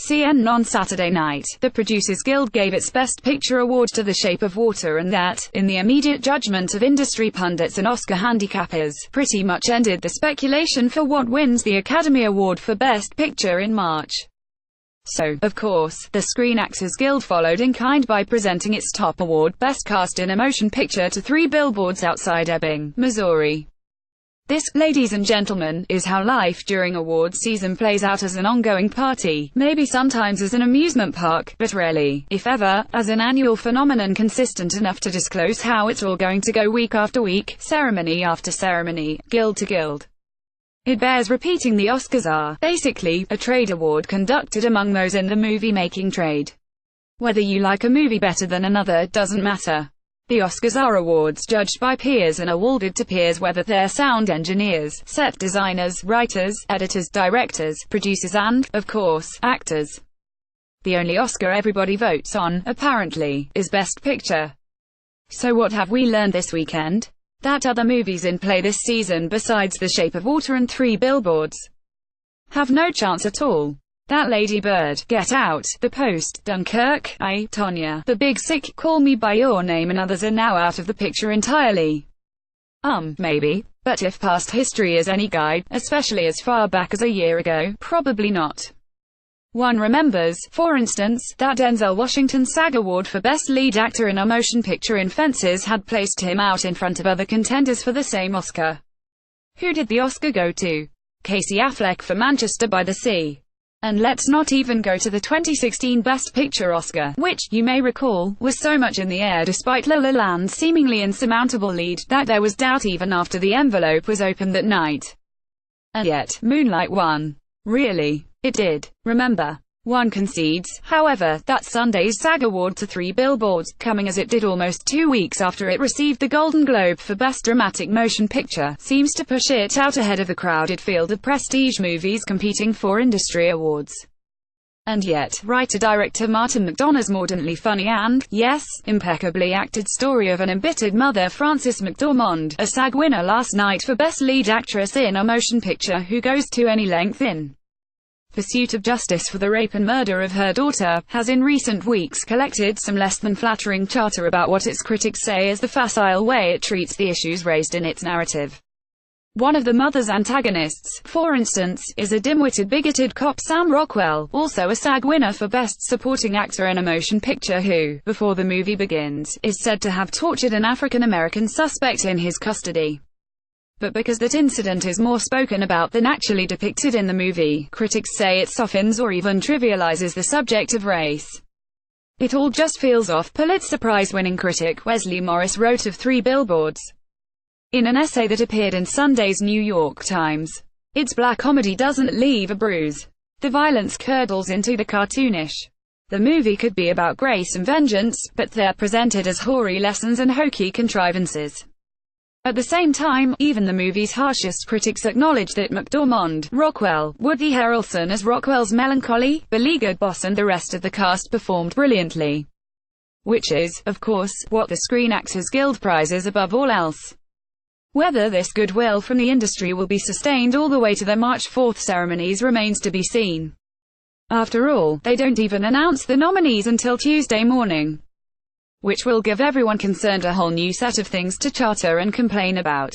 CNN on Saturday night, the Producers Guild gave its Best Picture award to The Shape of Water, and that, in the immediate judgment of industry pundits and Oscar handicappers, pretty much ended the speculation for what wins the Academy Award for Best Picture in March. So, of course, the Screen Actors Guild followed in kind by presenting its top award, Best Cast in a Motion Picture, to Three Billboards Outside Ebbing, Missouri. This, ladies and gentlemen, is how life during awards season plays out, as an ongoing party, maybe sometimes as an amusement park, but rarely, if ever, as an annual phenomenon consistent enough to disclose how it's all going to go week after week, ceremony after ceremony, guild to guild. It bears repeating the Oscars are, basically, a trade award conducted among those in the movie-making trade. Whether you like a movie better than another doesn't matter. The Oscars are awards judged by peers and awarded to peers, whether they're sound engineers, set designers, writers, editors, directors, producers and, of course, actors. The only Oscar everybody votes on, apparently, is Best Picture. So what have we learned this weekend? That other movies in play this season besides The Shape of Water and Three Billboards have no chance at all. That Lady Bird, Get Out, The Post, Dunkirk, I, Tonya, The Big Sick, Call Me By Your Name and others are now out of the picture entirely. Maybe. But if past history is any guide, especially as far back as a year ago, probably not. One remembers, for instance, that Denzel Washington's SAG Award for Best Lead Actor in a Motion Picture in Fences had placed him out in front of other contenders for the same Oscar. Who did the Oscar go to? Casey Affleck for Manchester by the Sea. And let's not even go to the 2016 Best Picture Oscar, which, you may recall, was so much in the air despite La La Land's seemingly insurmountable lead, that there was doubt even after the envelope was opened that night. And yet, Moonlight won. Really? It did. Remember. One concedes, however, that Sunday's SAG Award to Three Billboards, coming as it did almost 2 weeks after it received the Golden Globe for Best Dramatic Motion Picture, seems to push it out ahead of the crowded field of prestige movies competing for industry awards. And yet, writer-director Martin McDonagh's mordantly funny and, yes, impeccably acted story of an embittered mother, Frances McDormand, a SAG winner last night for Best Lead Actress in a Motion Picture, who goes to any length in pursuit of justice for the rape and murder of her daughter, has in recent weeks collected some less than flattering chatter about what its critics say is the facile way it treats the issues raised in its narrative. One of the mother's antagonists, for instance, is a dim-witted, bigoted cop, Sam Rockwell, also a SAG winner for Best Supporting Actor in a Motion Picture, who, before the movie begins, is said to have tortured an African-American suspect in his custody. But because that incident is more spoken about than actually depicted in the movie, critics say it softens or even trivializes the subject of race. It all just feels off, Pulitzer Prize-winning critic Wesley Morris wrote of Three Billboards in an essay that appeared in Sunday's New York Times. Its black comedy doesn't leave a bruise. The violence curdles into the cartoonish. The movie could be about grace and vengeance, but they're presented as hoary lessons and hokey contrivances. At the same time, even the movie's harshest critics acknowledge that McDormand, Rockwell, Woody Harrelson as Rockwell's melancholy, beleaguered boss and the rest of the cast performed brilliantly. Which is, of course, what the Screen Actors Guild prizes above all else. Whether this goodwill from the industry will be sustained all the way to their March 4th ceremonies remains to be seen. After all, they don't even announce the nominees until Tuesday morning, which will give everyone concerned a whole new set of things to chatter and complain about.